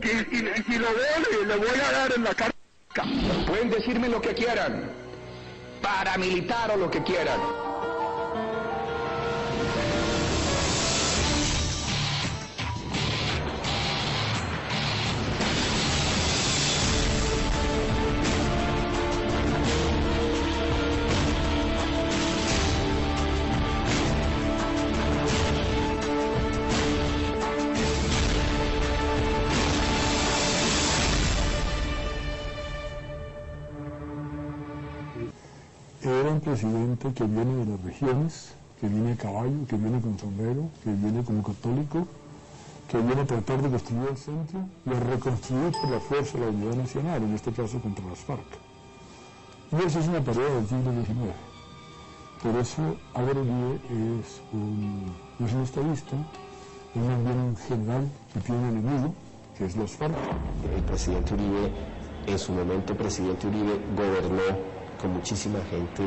y si lo veo, le voy a dar en la cara. Pueden decirme lo que quieran, paramilitar o lo que quieran. Era un presidente que viene de las regiones, que viene a caballo, que viene con sombrero, que viene como católico, que viene a tratar de construir el centro y a reconstruir por la fuerza la unidad nacional, en este caso contra las FARC. Y eso es una tarea del siglo XIX. Por eso Álvaro Uribe es un estadista, es también un general que tiene un enemigo, que es los FARC. El presidente Uribe, en su momento presidente Uribe, gobernó con muchísima gente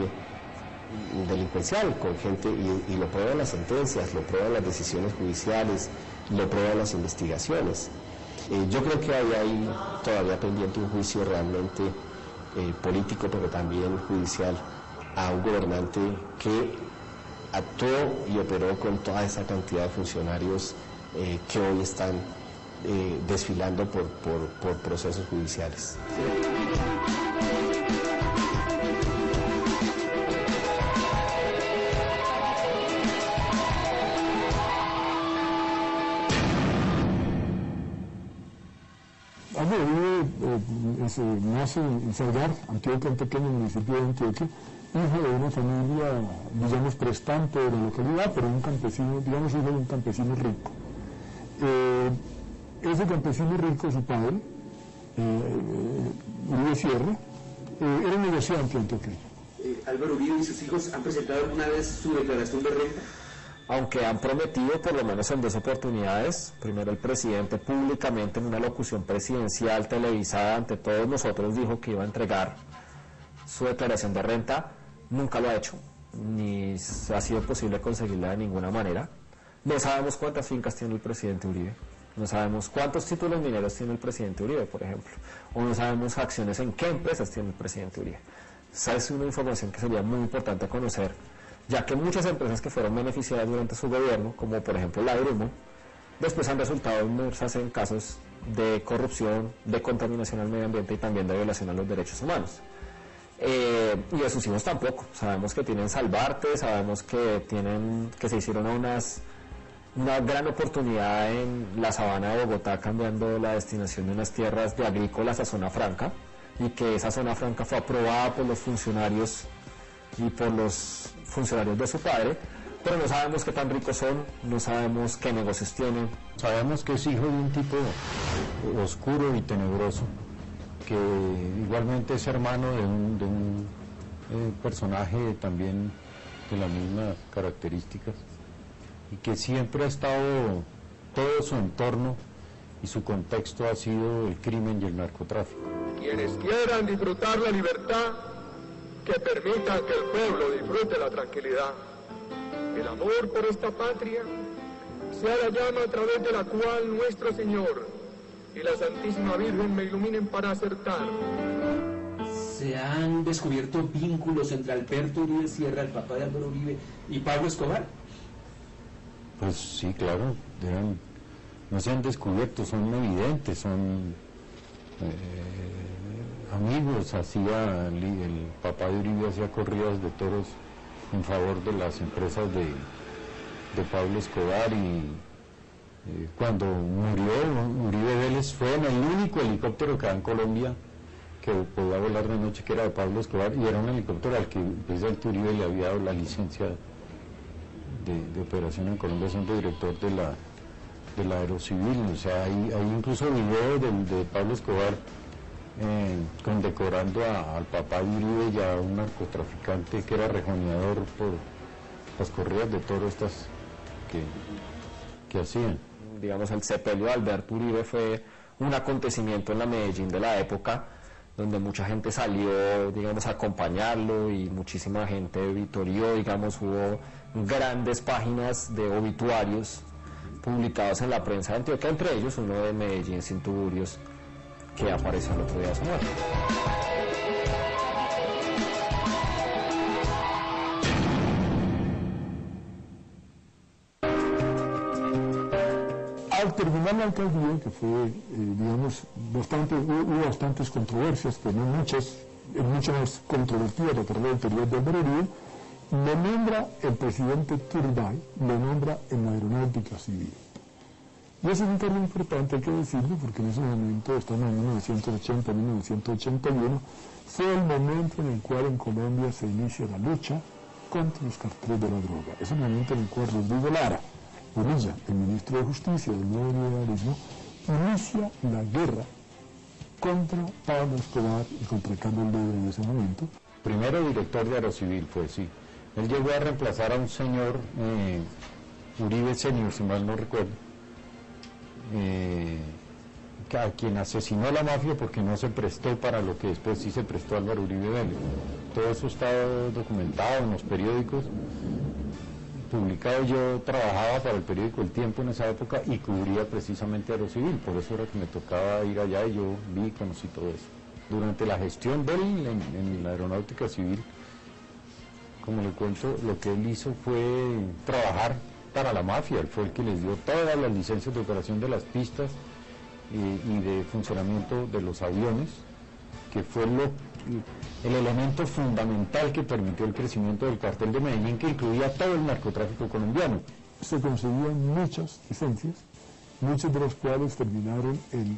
delincuencial, con gente, y lo prueban las sentencias, lo prueban las decisiones judiciales, lo prueban las investigaciones. Yo creo que hay todavía pendiente un juicio realmente político, pero también judicial, a un gobernante que actuó y operó con toda esa cantidad de funcionarios que hoy están desfilando por procesos judiciales. Álvaro Uribe nace en Salgar, Antioquia, un pequeño municipio de Antioquia, hijo de una familia, digamos, prestante de la localidad, pero un campesino, digamos, hijo de un campesino rico. Ese campesino rico, su padre, Uribe Sierra, era un negociante antioqueño. Álvaro Uribe y sus hijos han presentado alguna vez su declaración de renta. Aunque han prometido, por lo menos en 2 oportunidades, primero el presidente públicamente en una locución presidencial televisada ante todos nosotros dijo que iba a entregar su declaración de renta, nunca lo ha hecho, ni ha sido posible conseguirla de ninguna manera. No sabemos cuántas fincas tiene el presidente Uribe, no sabemos cuántos títulos mineros tiene el presidente Uribe, por ejemplo, o no sabemos acciones en qué empresas tiene el presidente Uribe. Esa es una información que sería muy importante conocer, ya que muchas empresas que fueron beneficiadas durante su gobierno, como por ejemplo la Grumo, después han resultado inmersas en casos de corrupción, de contaminación al medio ambiente y también de violación a los derechos humanos. Y de sus hijos tampoco. Sabemos que tienen Salvarte, sabemos que se hicieron una gran oportunidad en la sabana de Bogotá, cambiando la destinación de unas tierras de agrícolas a zona franca, y que esa zona franca fue aprobada por los funcionarios y por los funcionarios de su padre, pero no sabemos qué tan ricos son, no sabemos qué negocios tienen. Sabemos que es hijo de un tipo oscuro y tenebroso, que igualmente es hermano de un personaje también de las mismas características, y que siempre ha estado, todo su entorno y su contexto ha sido el crimen y el narcotráfico. Quienes quieran disfrutar la libertad, que permitan que el pueblo disfrute la tranquilidad. El amor por esta patria sea la llama a través de la cual nuestro Señor y la Santísima Virgen me iluminen para acertar. ¿Se han descubierto vínculos entre Alberto Uribe Sierra, el papá de Álvaro Uribe, y Pablo Escobar? Pues sí, claro, no se han descubierto, son evidentes, son amigos. El papá de Uribe hacía corridas de toros en favor de las empresas de Pablo Escobar, y cuando murió Uribe Vélez fue en el único helicóptero que había en Colombia que podía volar de noche, que era de Pablo Escobar, y era un helicóptero al que precisamente Uribe le había dado la licencia de operación en Colombia, siendo director de la Aerocivil. O sea, hay incluso videos de Pablo Escobar condecorando al papá de Uribe y a un narcotraficante que era rejoneador por las corridas de toros estas que hacían. Digamos, el sepelio de Alberto Uribe fue un acontecimiento en la Medellín de la época, donde mucha gente salió, digamos, a acompañarlo, y muchísima gente vitorió, digamos, hubo grandes páginas de obituarios publicados en la prensa de Antioquia, entre ellos uno de Medellín sin tuburios, que apareció el otro día de su muerte. Al terminar la alcaldía, que fue, digamos, hubo bastantes controversias, pero no muchas, mucho más controvertidas la carrera anterior de Álvaro Uribe, lo nombra el presidente Turbay, lo nombra en la aeronáutica civil. Y ese es un cargo importante, hay que decirlo, porque en ese momento, estamos en 1980, 1981, fue el momento en el cual en Colombia se inicia la lucha contra los carteles de la droga. Es el momento en el cual Rodrigo Lara Bonilla, el ministro de Justicia del nuevo liberalismo, inicia la guerra contra Pablo Escobar y contra Carlos Lebre en ese momento. Primero director de Aerocivil fue, sí. Él llegó a reemplazar a un señor, Uribe Senior, si mal no recuerdo, a quien asesinó la mafia porque no se prestó para lo que después sí se prestó Álvaro Uribe Vélez. Todo eso está documentado en los periódicos, publicado. Yo trabajaba para el periódico El Tiempo en esa época y cubría precisamente Aerocivil, por eso era que me tocaba ir allá y yo vi y conocí todo eso. Durante la gestión de él en la aeronáutica civil, como le cuento, lo que él hizo fue trabajar para la mafia. Él fue el que les dio todas las licencias de operación de las pistas y de funcionamiento de los aviones, que fue el elemento fundamental que permitió el crecimiento del cartel de Medellín, que incluía todo el narcotráfico colombiano. Se conseguían muchas licencias, muchas de las cuales terminaron en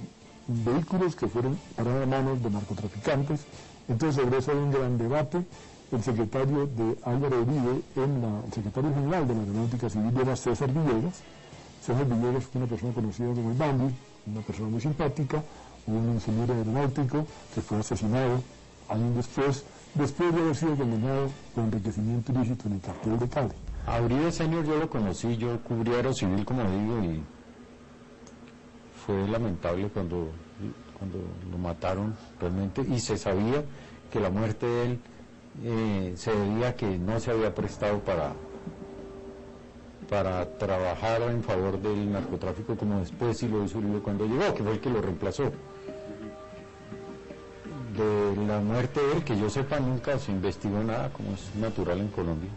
vehículos que fueron parados a manos de narcotraficantes. Entonces sobre eso hay un gran debate. El secretario de Álvaro Uribe, el secretario general de la Aeronáutica Civil, era César Villegas. César Villegas fue una persona conocida como el Bambi, una persona muy simpática, un ingeniero aeronáutico que fue asesinado años después de haber sido condenado por enriquecimiento ilícito en el cartel de Cali. A Uribe Senior yo lo conocí, yo cubrí Aerocivil, como digo, y fue lamentable cuando lo mataron realmente, y se sabía que la muerte de él se debía a que no se había prestado para trabajar en favor del narcotráfico, como después sí lo hizo Uribe cuando llegó, que fue el que lo reemplazó. De la muerte de él, que yo sepa, nunca se investigó nada, como es natural en Colombia,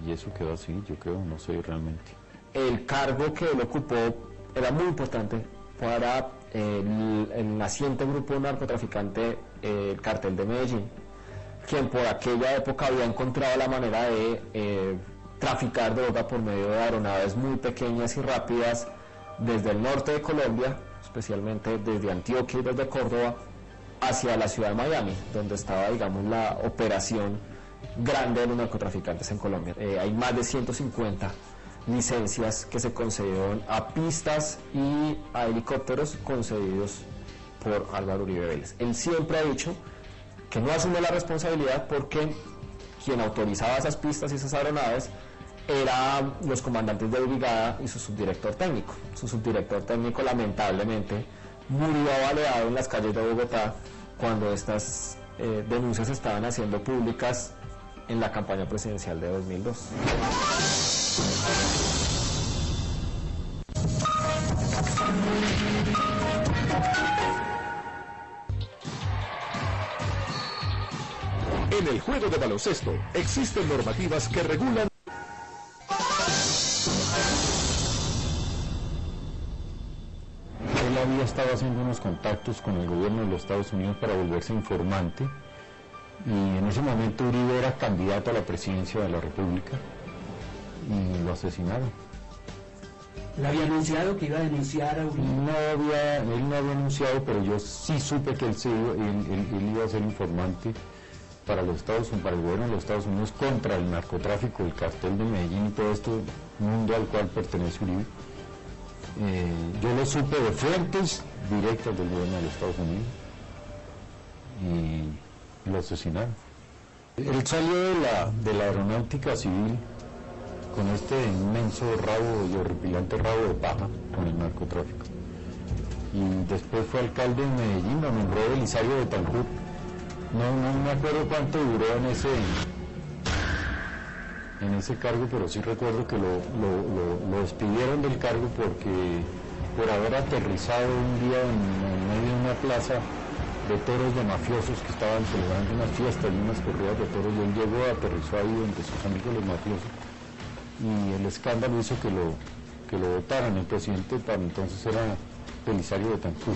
y eso quedó así, yo creo, no sé realmente. El cargo que él ocupó era muy importante para el naciente grupo narcotraficante, el Cartel de Medellín, quien por aquella época había encontrado la manera de traficar droga por medio de aeronaves muy pequeñas y rápidas desde el norte de Colombia, especialmente desde Antioquia y desde Córdoba, hacia la ciudad de Miami, donde estaba, digamos, la operación grande de los narcotraficantes en Colombia. Hay más de 150 licencias que se concedieron a pistas y a helicópteros concedidos por Álvaro Uribe Vélez. Él siempre ha dicho que no asume la responsabilidad porque quien autorizaba esas pistas y esas aeronaves eran los comandantes de brigada y su subdirector técnico. Su subdirector técnico lamentablemente murió baleado en las calles de Bogotá cuando estas denuncias estaban haciendo públicas en la campaña presidencial de 2002. En el juego de baloncesto existen normativas que regulan. Él había estado haciendo unos contactos con el gobierno de los Estados Unidos para volverse informante, y en ese momento Uribe era candidato a la presidencia de la República y lo asesinaron. ¿Le había anunciado que iba a denunciar a Uribe? Él no había anunciado, pero yo sí supe que él iba a ser informante para el gobierno de los Estados Unidos contra el narcotráfico, el cartel de Medellín y todo este mundo al cual pertenece Uribe. Yo lo supe de fuentes directas del gobierno de los Estados Unidos y lo asesinaron. Él salió de la aeronáutica civil con este inmenso rabo y horripilante rabo de paja con el narcotráfico, y después fue alcalde de Medellín, lo nombró Belisario Betancourt. No me acuerdo cuánto duró en en ese cargo, pero sí recuerdo que lo despidieron del cargo porque por haber aterrizado un día en medio de una plaza de toros de mafiosos que estaban celebrando unas fiestas y unas corridas de toros, y él llegó, aterrizó ahí entre sus amigos los mafiosos, y el escándalo hizo que lo votaran. El presidente para entonces era Belisario Betancur.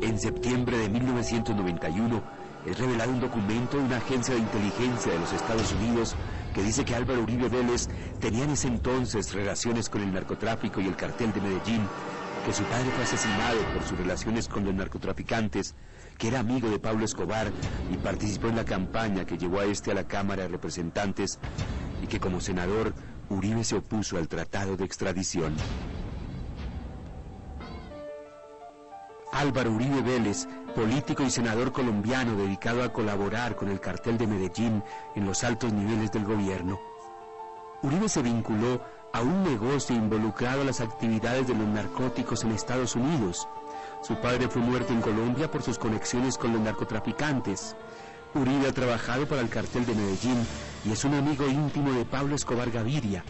En septiembre de 1991 es revelado un documento de una agencia de inteligencia de los Estados Unidos que dice que Álvaro Uribe Vélez tenía en ese entonces relaciones con el narcotráfico y el cartel de Medellín, que su padre fue asesinado por sus relaciones con los narcotraficantes, que era amigo de Pablo Escobar y participó en la campaña que llevó a este a la Cámara de Representantes, y que como senador Uribe se opuso al tratado de extradición. Álvaro Uribe Vélez, político y senador colombiano dedicado a colaborar con el cartel de Medellín en los altos niveles del gobierno. Uribe se vinculó a un negocio involucrado a las actividades de los narcóticos en Estados Unidos. Su padre fue muerto en Colombia por sus conexiones con los narcotraficantes. Uribe ha trabajado para el cartel de Medellín y es un amigo íntimo de Pablo Escobar Gaviria.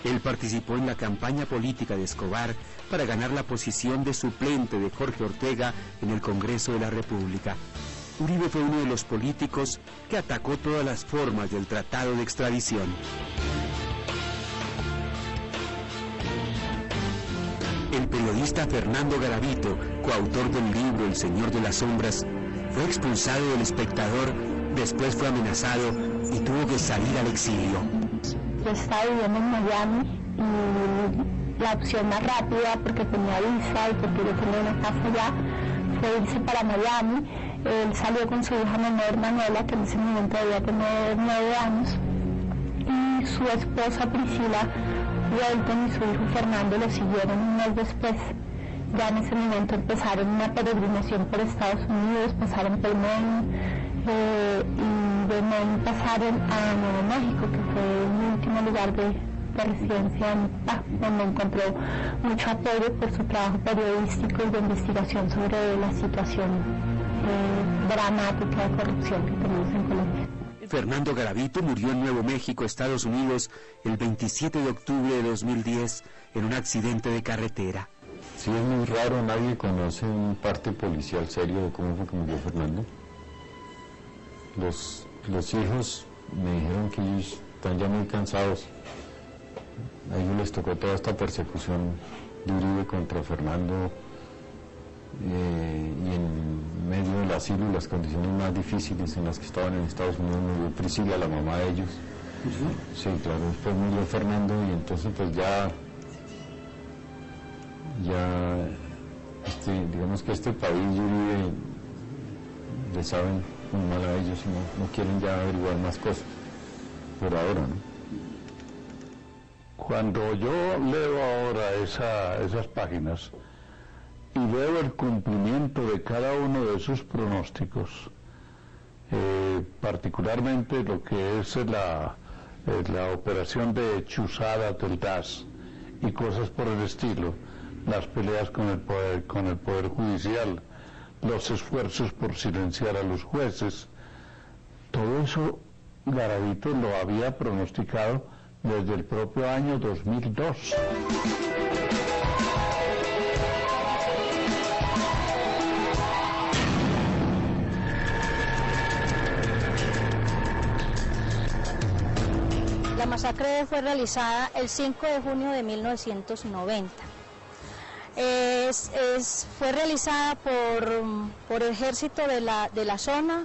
Él participó en la campaña política de Escobar para ganar la posición de suplente de Jorge Ortega en el Congreso de la República. Uribe fue uno de los políticos que atacó todas las formas del tratado de extradición. El periodista Fernando Garavito, coautor del libro El Señor de las Sombras, fue expulsado del Espectador, después fue amenazado y tuvo que salir al exilio. Yo estaba viviendo en Miami y la opción más rápida, porque tenía visa y porque yo tenía una casa allá, fue irse para Miami. Él salió con su hija menor Manuela, que en ese momento debía tener 9 años, y su esposa Priscila Welton y su hijo Fernando lo siguieron un mes después. Ya en ese momento empezaron una peregrinación por Estados Unidos, pasaron por Maine, y de Maine pasaron a Nuevo México, que fue mi último lugar de residencia, donde encontró mucho apoyo por su trabajo periodístico y de investigación sobre la situación dramática de corrupción que tenemos en Colombia. Fernando Garavito murió en Nuevo México, Estados Unidos, el 27 de octubre de 2010 en un accidente de carretera. Sí, es muy raro, nadie conoce un parte policial serio de cómo fue que murió Fernando. Los hijos me dijeron que ellos están ya muy cansados. A ellos les tocó toda esta persecución de Uribe contra Fernando, y en medio del asilo y las condiciones más difíciles en las que estaban en Estados Unidos murió Priscila, la mamá de ellos. Sí, claro, después murió Fernando y entonces pues ya digamos que este país y Uribe le saben muy mal a ellos y no quieren ya averiguar más cosas por ahora, ¿no? Cuando yo leo ahora esas páginas y veo el cumplimiento de cada uno de sus pronósticos, particularmente lo que es la operación de Chuzada del DAS y cosas por el estilo, las peleas con el poder judicial, los esfuerzos por silenciar a los jueces, todo eso Garavito lo había pronosticado desde el propio año 2002. La masacre fue realizada el 5 de junio de 1990. Fue realizada por ejército de la zona,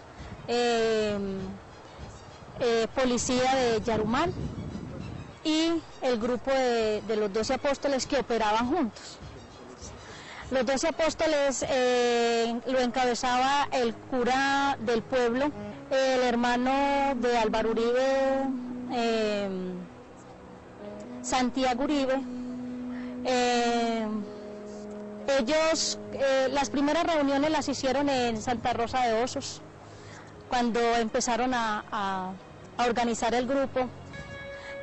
policía de Yarumal y el grupo de los 12 apóstoles que operaban juntos. Los 12 apóstoles lo encabezaba el cura del pueblo, el hermano de Álvaro Uribe, Santiago Uribe. Ellos, las primeras reuniones las hicieron en Santa Rosa de Osos, cuando empezaron a organizar el grupo.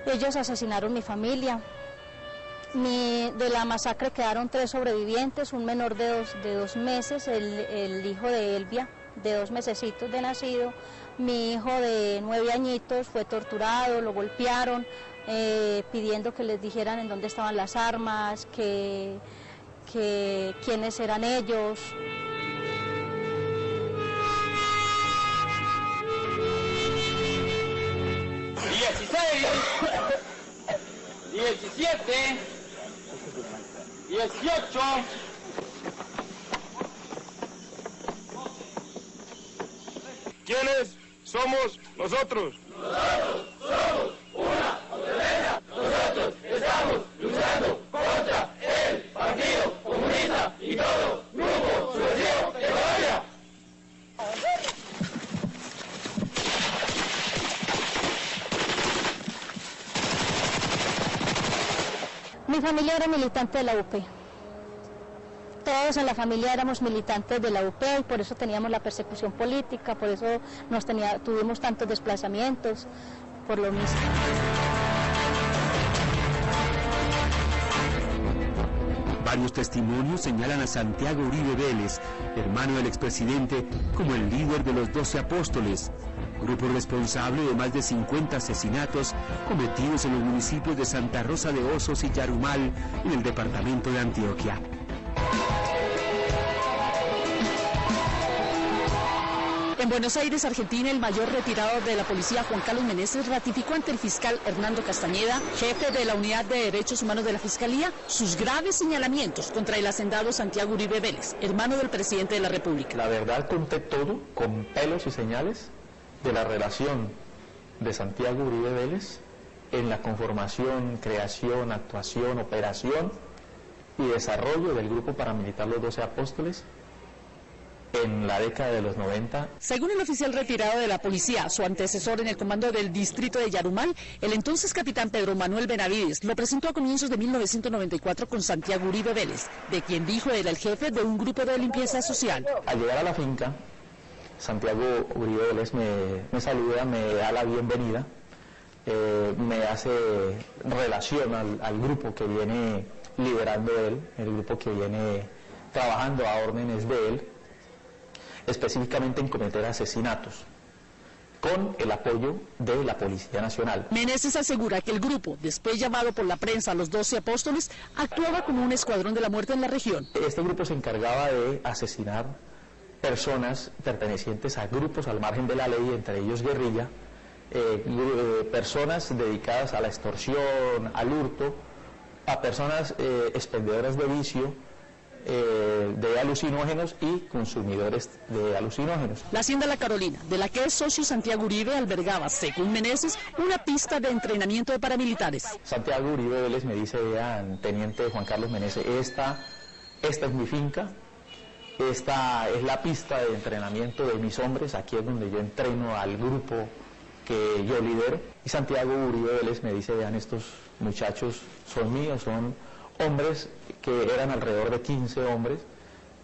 Ellos asesinaron mi familia, De la masacre quedaron 3 sobrevivientes, un menor de 2 meses, el hijo de Elvia, de 2 mesecitos de nacido. Mi hijo de 9 añitos fue torturado, lo golpearon, pidiendo que les dijeran en dónde estaban las armas, que quiénes eran ellos. ¡16! ¡17! 18. ¿Quiénes somos nosotros? Nosotros somos una autonomía. Nosotros estamos luchando contra el Partido Comunista y todo grupo subversivo de Colombia. Mi familia era militante de la UP. Todos en la familia éramos militantes de la UP y por eso teníamos la persecución política, por eso tuvimos tantos desplazamientos, por lo mismo. Varios testimonios señalan a Santiago Uribe Vélez, hermano del expresidente, como el líder de los 12 apóstoles, grupo responsable de más de 50 asesinatos cometidos en los municipios de Santa Rosa de Osos y Yarumal, en el departamento de Antioquia. En Buenos Aires, Argentina, el mayor retirado de la policía, Juan Carlos Meneses, ratificó ante el fiscal Hernando Castañeda, jefe de la Unidad de Derechos Humanos de la Fiscalía, sus graves señalamientos contra el hacendado Santiago Uribe Vélez, hermano del presidente de la República. La verdad, conté todo, con pelos y señales, de la relación de Santiago Uribe Vélez en la conformación, creación, actuación, operación y desarrollo del grupo paramilitar Los 12 Apóstoles en la década de los 90. Según el oficial retirado de la policía, su antecesor en el comando del distrito de Yarumal, el entonces capitán Pedro Manuel Benavides, lo presentó a comienzos de 1994 con Santiago Uribe Vélez, de quien dijo era el jefe de un grupo de limpieza social. Al llegar a la finca, Santiago Uribe Vélez me saluda, me da la bienvenida, me hace relación al grupo que viene liderando él, el grupo que viene trabajando a órdenes de él, específicamente en cometer asesinatos, con el apoyo de la Policía Nacional. Meneses asegura que el grupo, después llamado por la prensa Los 12 Apóstoles, actuaba como un escuadrón de la muerte en la región. Este grupo se encargaba de asesinar personas pertenecientes a grupos al margen de la ley, entre ellos guerrilla, personas dedicadas a la extorsión, al hurto, a personas expendedoras de vicio, de alucinógenos y consumidores de alucinógenos. La Hacienda La Carolina, de la que es socio Santiago Uribe, albergaba, según Meneses, una pista de entrenamiento de paramilitares. Santiago Uribe Vélez me dice, vean, teniente Juan Carlos Meneses, esta es mi finca, esta es la pista de entrenamiento de mis hombres, aquí es donde yo entreno al grupo que yo lidero. Y Santiago Uribe Vélez me dice, vean, estos muchachos son míos, son hombres que eran alrededor de 15 hombres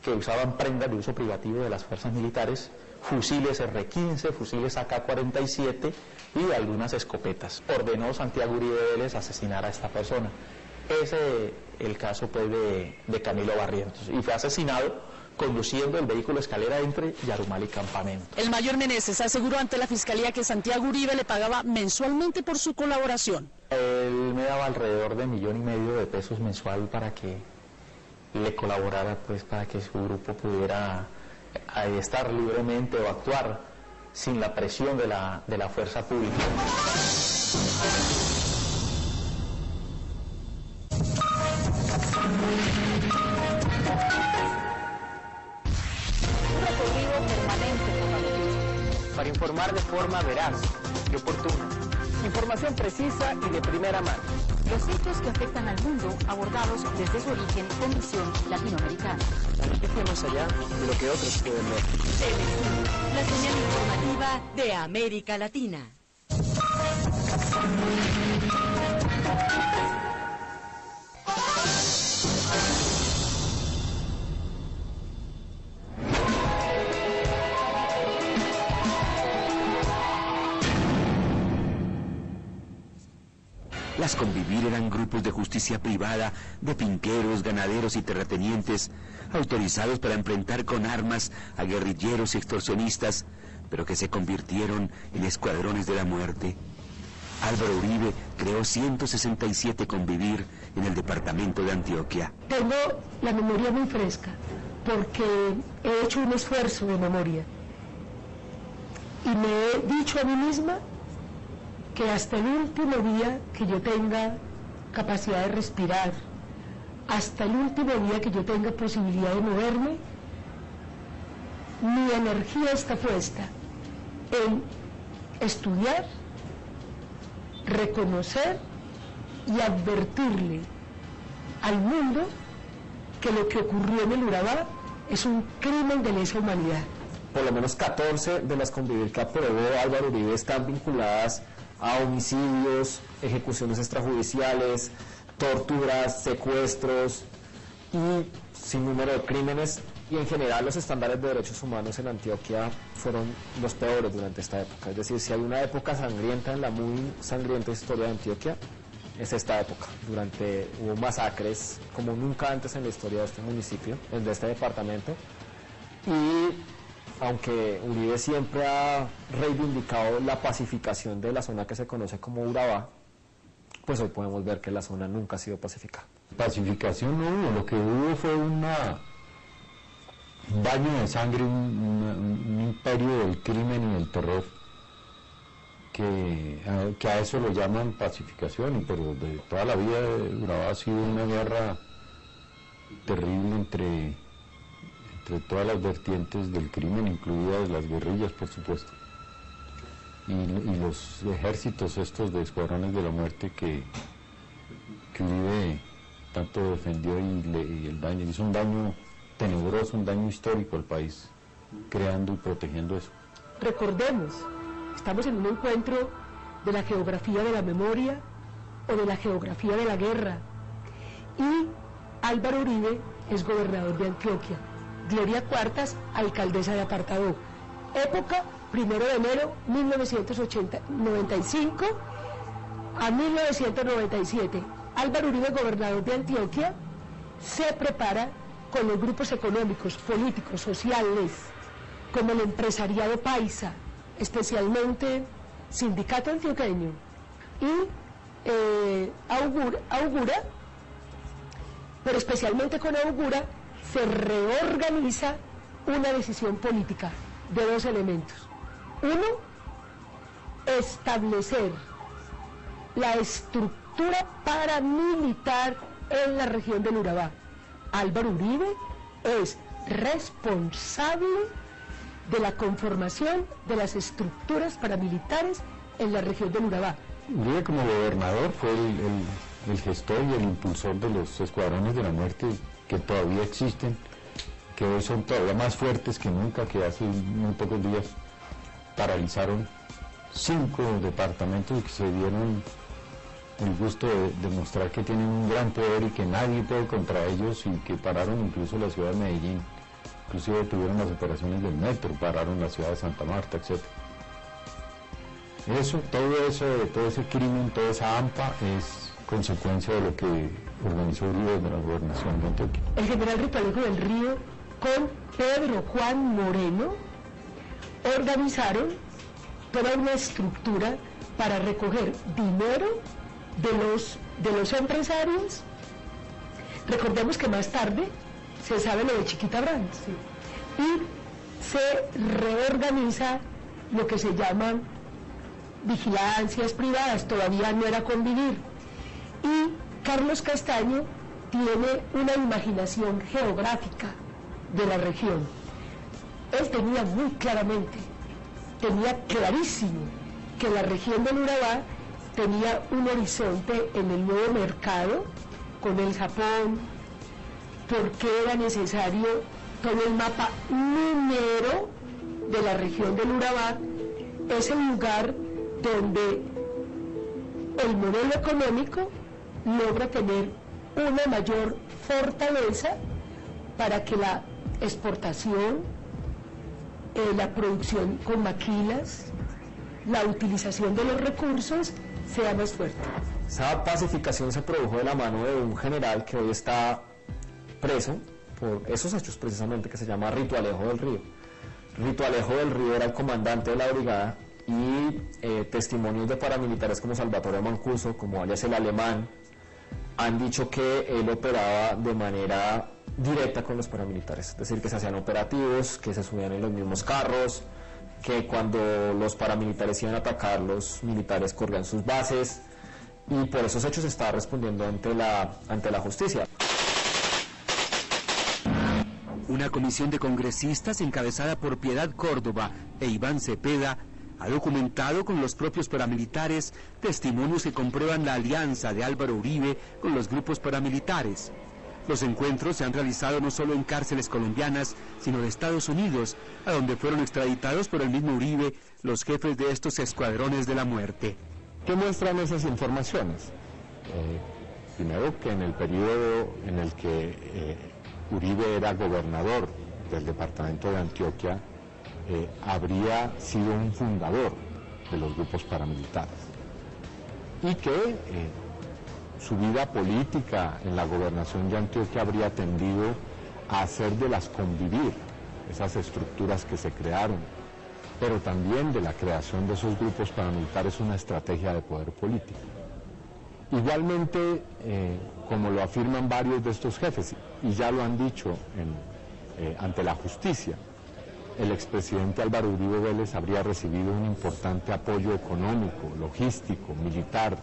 que usaban prendas de uso privativo de las fuerzas militares, fusiles R-15, fusiles AK-47 y algunas escopetas. Ordenó Santiago Uribe Vélez asesinar a esta persona. Ese es el caso pues, de Camilo Barrientos, y fue asesinado conduciendo el vehículo escalera entre Yarumal y Campamento. El mayor Meneses aseguró ante la Fiscalía que Santiago Uribe le pagaba mensualmente por su colaboración. Él me daba alrededor de $1,5 million de pesos mensual para que le colaborara, pues para que su grupo pudiera estar libremente o actuar sin la presión de la fuerza pública. Para informar de forma veraz y oportuna. Información precisa y de primera mano. Los hechos que afectan al mundo abordados desde su origen con visión latinoamericana. Más allá de lo que otros pueden ver. La señal informativa de América Latina. Las Convivir eran grupos de justicia privada, de finqueros, ganaderos y terratenientes, autorizados para enfrentar con armas a guerrilleros y extorsionistas, pero que se convirtieron en escuadrones de la muerte. Álvaro Uribe creó 167 Convivir en el departamento de Antioquia. Tengo la memoria muy fresca, porque he hecho un esfuerzo de memoria. Y me he dicho a mí misma que hasta el último día que yo tenga capacidad de respirar, hasta el último día que yo tenga posibilidad de moverme, mi energía está puesta en estudiar, reconocer y advertirle al mundo que lo que ocurrió en el Urabá es un crimen de lesa humanidad. Por lo menos 14 de las Convivir que aprobó Álvaro Uribe están vinculadas a homicidios, ejecuciones extrajudiciales, torturas, secuestros y sin número de crímenes. Y en general los estándares de derechos humanos en Antioquia fueron los peores durante esta época. Es decir, si hay una época sangrienta en la muy sangrienta historia de Antioquia, es esta época. Hubo masacres como nunca antes en la historia de este municipio, de este departamento. Y aunque Uribe siempre ha reivindicado la pacificación de la zona que se conoce como Urabá, pues hoy podemos ver que la zona nunca ha sido pacificada. Pacificación no hubo, lo que hubo fue un baño de sangre, un imperio del crimen y del terror, que a eso lo llaman pacificación, pero de toda la vida Urabá ha sido una guerra terrible entre todas las vertientes del crimen, incluidas las guerrillas, por supuesto, y los ejércitos estos de escuadrones de la muerte que Uribe tanto defendió, y el daño, hizo un daño tenebroso, un daño histórico al país, creando y protegiendo eso. Recordemos, estamos en un encuentro de la geografía de la memoria o de la geografía de la guerra, y Álvaro Uribe es gobernador de Antioquia, Gloria Cuartas, alcaldesa de Apartadó. Época, 1 de enero 1995 a 1997. Álvaro Uribe, gobernador de Antioquia, se prepara con los grupos económicos, políticos, sociales, como el empresariado paisa, especialmente sindicato antioqueño, y Augura, pero especialmente con Augura, se reorganiza una decisión política de dos elementos. Uno, establecer la estructura paramilitar en la región del Urabá. Álvaro Uribe es responsable de la conformación de las estructuras paramilitares en la región del Urabá. Uribe, como gobernador, fue el gestor y el impulsor de los escuadrones de la muerte, que todavía existen, que hoy son todavía más fuertes que nunca, que hace muy pocos días paralizaron 5 departamentos y que se dieron el gusto de demostrar que tienen un gran poder y que nadie puede contra ellos, y que pararon incluso la ciudad de Medellín, inclusive detuvieron las operaciones del metro, pararon la ciudad de Santa Marta, etc. Todo ese crimen, toda esa AMPA es consecuencia de lo que organizó Uribe desde la gobernación de Antioquia. El general Ritolejo del Río con Pedro Juan Moreno organizaron toda una estructura para recoger dinero de los empresarios. Recordemos que más tarde se sabe lo de Chiquita Brands, ¿sí? Y se reorganiza lo que se llaman vigilancias privadas, todavía no era Convivir, y Carlos Castaño tiene una imaginación geográfica de la región. Él tenía muy claramente, tenía clarísimo que la región del Urabá tenía un horizonte en el nuevo mercado con el Japón, porque era necesario todo el mapa minero de la región del Urabá, es el lugar donde el modelo económico logra tener una mayor fortaleza para que la exportación, la producción con maquilas, la utilización de los recursos sea más fuerte. Esa pacificación se produjo de la mano de un general que hoy está preso por esos hechos precisamente, que se llama Rito Alejo del Río. Rito Alejo del Río era el comandante de la brigada y testimonios de paramilitares como Salvatore Mancuso, como alias el Alemán, han dicho que él operaba de manera directa con los paramilitares, es decir, que se hacían operativos, que se subían en los mismos carros, que cuando los paramilitares iban a atacar, los militares corrían sus bases, y por esos hechos está respondiendo ante la justicia. Una comisión de congresistas encabezada por Piedad Córdoba e Iván Cepeda ha documentado con los propios paramilitares testimonios que comprueban la alianza de Álvaro Uribe con los grupos paramilitares. Los encuentros se han realizado no solo en cárceles colombianas, sino de Estados Unidos, a donde fueron extraditados por el mismo Uribe los jefes de estos escuadrones de la muerte. ¿Qué muestran esas informaciones? Primero, que en el periodo en el que Uribe era gobernador del departamento de Antioquia, habría sido un fundador de los grupos paramilitares y que su vida política en la gobernación de Antioquia habría tendido a hacer de las convivir, esas estructuras que se crearon, pero también de la creación de esos grupos paramilitares una estrategia de poder político. Igualmente, como lo afirman varios de estos jefes, y ya lo han dicho ante la justicia, el expresidente Álvaro Uribe Vélez habría recibido un importante apoyo económico, logístico, militar,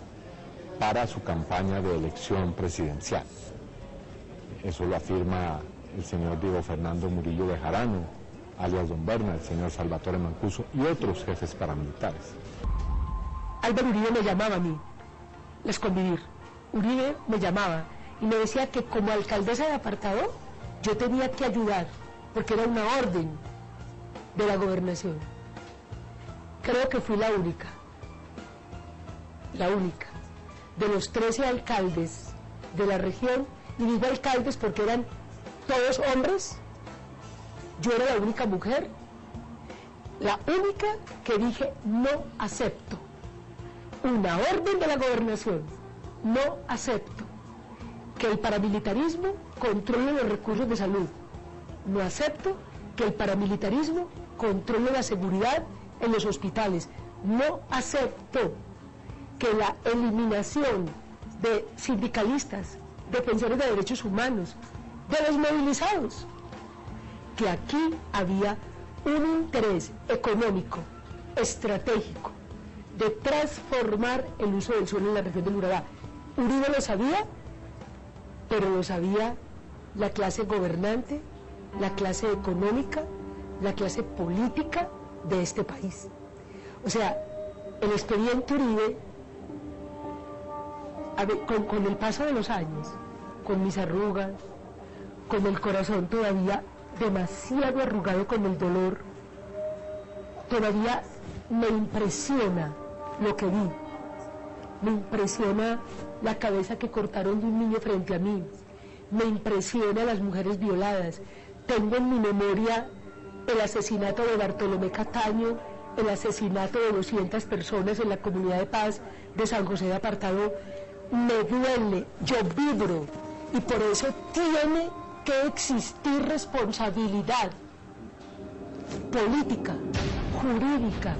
para su campaña de elección presidencial. Eso lo afirma el señor Diego Fernando Murillo Bejarano, alias Don Berna, el señor Salvatore Mancuso y otros jefes paramilitares. Álvaro Uribe me llamaba a mí, les convivir. Uribe me llamaba y me decía que como alcaldesa de apartado yo tenía que ayudar, porque era una orden de la gobernación. Creo que fui la única, de los 13 alcaldes de la región, y digo alcaldes porque eran todos hombres, yo era la única mujer, la única que dije no acepto una orden de la gobernación, no acepto que el paramilitarismo controle los recursos de salud, no acepto que el paramilitarismo controle la seguridad en los hospitales, no acepto que la eliminación de sindicalistas, defensores de derechos humanos, de los movilizados, que aquí había un interés económico, estratégico, de transformar el uso del suelo en la región del Urabá. Uribe lo sabía, pero lo sabía la clase gobernante, la clase económica, la clase política de este país. O sea, el expediente Uribe, con el paso de los años, con mis arrugas, con el corazón todavía demasiado arrugado con el dolor, todavía me impresiona lo que vi, me impresiona la cabeza que cortaron de un niño frente a mí, me impresiona las mujeres violadas. Tengo en mi memoria el asesinato de Bartolomé Cataño, el asesinato de 200 personas en la comunidad de paz de San José de Apartado. Me duele, yo vibro, y por eso tiene que existir responsabilidad política, jurídica.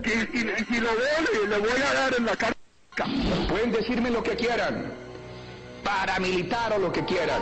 y si lo veo, le voy a dar en la cara. Pueden decirme lo que quieran, paramilitar o lo que quieran.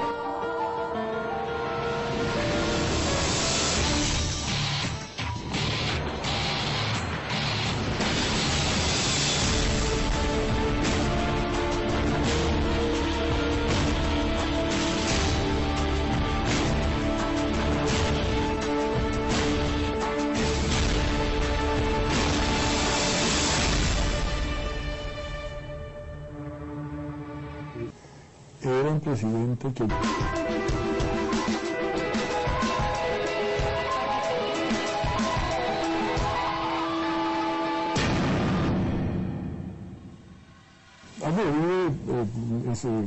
Era un presidente que...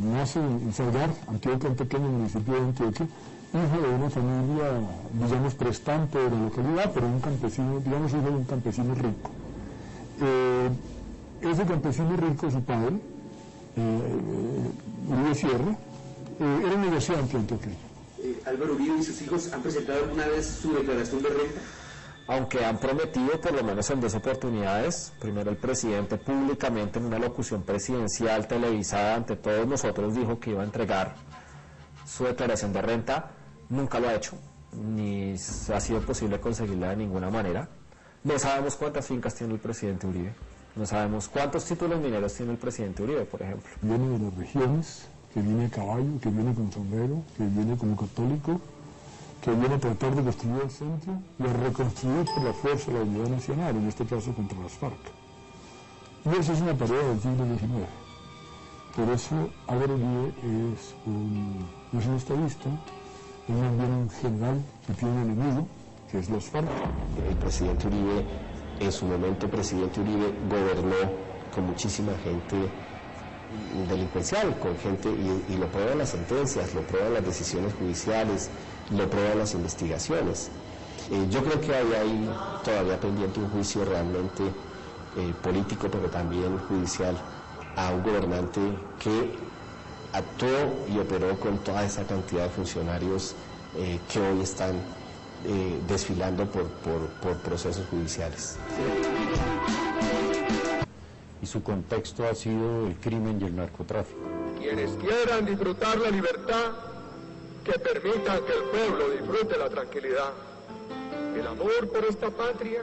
nace en Salgar, Antioquia, un pequeño municipio de Antioquia, hijo de una familia, digamos, prestante de la localidad, pero un campesino, digamos, hijo de un campesino rico. Ese campesino rico, su padre, Uribe Sierra, era un negociante antioqueño. Álvaro Uribe y sus hijos han presentado alguna vez su declaración de renta. Aunque han prometido, por lo menos en 2 oportunidades, primero el presidente públicamente en una locución presidencial televisada ante todos nosotros dijo que iba a entregar su declaración de renta, nunca lo ha hecho, ni ha sido posible conseguirla de ninguna manera. No sabemos cuántas fincas tiene el presidente Uribe, no sabemos cuántos títulos mineros tiene el presidente Uribe, por ejemplo. Viene de las regiones, que viene a caballo, que viene con sombrero, que viene como católico, que viene a tratar de construir el centro y a reconstruir por la fuerza de la unidad nacional, en este caso contra las FARC. Y eso es una tarea del siglo XIX. Por eso Álvaro Uribe no es un estadista, es también un general que tiene un enemigo, que es los FARC. El presidente Uribe, en su momento presidente Uribe, gobernó con muchísima gente delincuencial, con gente, y lo prueban las sentencias, lo prueban las decisiones judiciales, lo prueban las investigaciones. Yo creo que hay todavía pendiente un juicio realmente político, pero también judicial, a un gobernante que actuó y operó con toda esa cantidad de funcionarios que hoy están desfilando por procesos judiciales. Y su contexto ha sido el crimen y el narcotráfico. Quienes quieran disfrutar la libertad, que permitan que el pueblo disfrute la tranquilidad. El amor por esta patria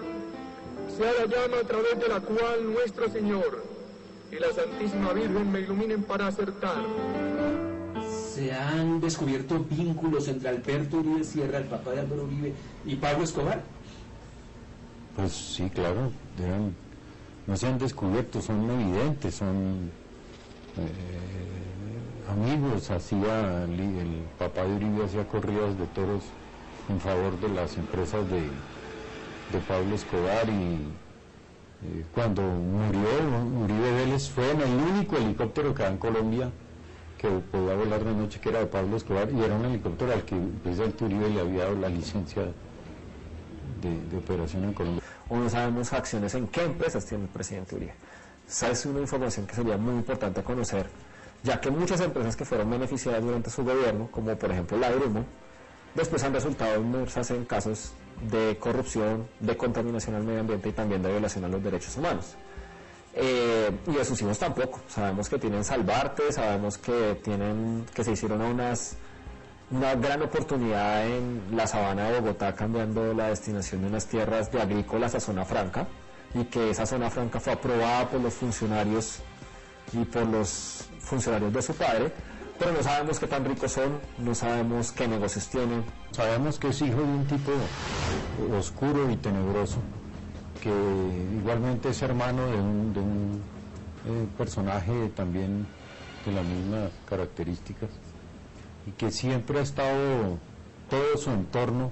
sea la llama a través de la cual nuestro Señor y la Santísima Virgen me iluminen para acertar. ¿Se han descubierto vínculos entre Alberto Uribe Sierra, el papá de Álvaro Uribe, y Pablo Escobar? Pues sí, claro, no se han descubierto, son evidentes, son amigos. El papá de Uribe hacía corridas de toros en favor de las empresas de Pablo Escobar, y cuando murió Uribe Vélez fue en el único helicóptero que había en Colombia que podía volar de noche, que era de Pablo Escobar, y era un helicóptero al que precisamente Uribe le había dado la licencia de operación en Colombia. O no sabemos acciones en qué empresas tiene el presidente Uribe. Esa es una información que sería muy importante conocer, ya que muchas empresas que fueron beneficiadas durante su gobierno, como por ejemplo la Grumo, después han resultado inmersas en casos de corrupción, de contaminación al medio ambiente y también de violación a los derechos humanos. Y de sus hijos tampoco. Sabemos que tienen Salvarte, sabemos que se hicieron una gran oportunidad en la sabana de Bogotá, cambiando la destinación de unas tierras de agrícolas a zona franca, y que esa zona franca fue aprobada por los funcionarios y por los funcionarios de su padre, pero no sabemos qué tan ricos son, no sabemos qué negocios tienen. Sabemos que es hijo de un tipo oscuro y tenebroso, que igualmente es hermano de un personaje también de las mismas características, y que siempre ha estado todo su entorno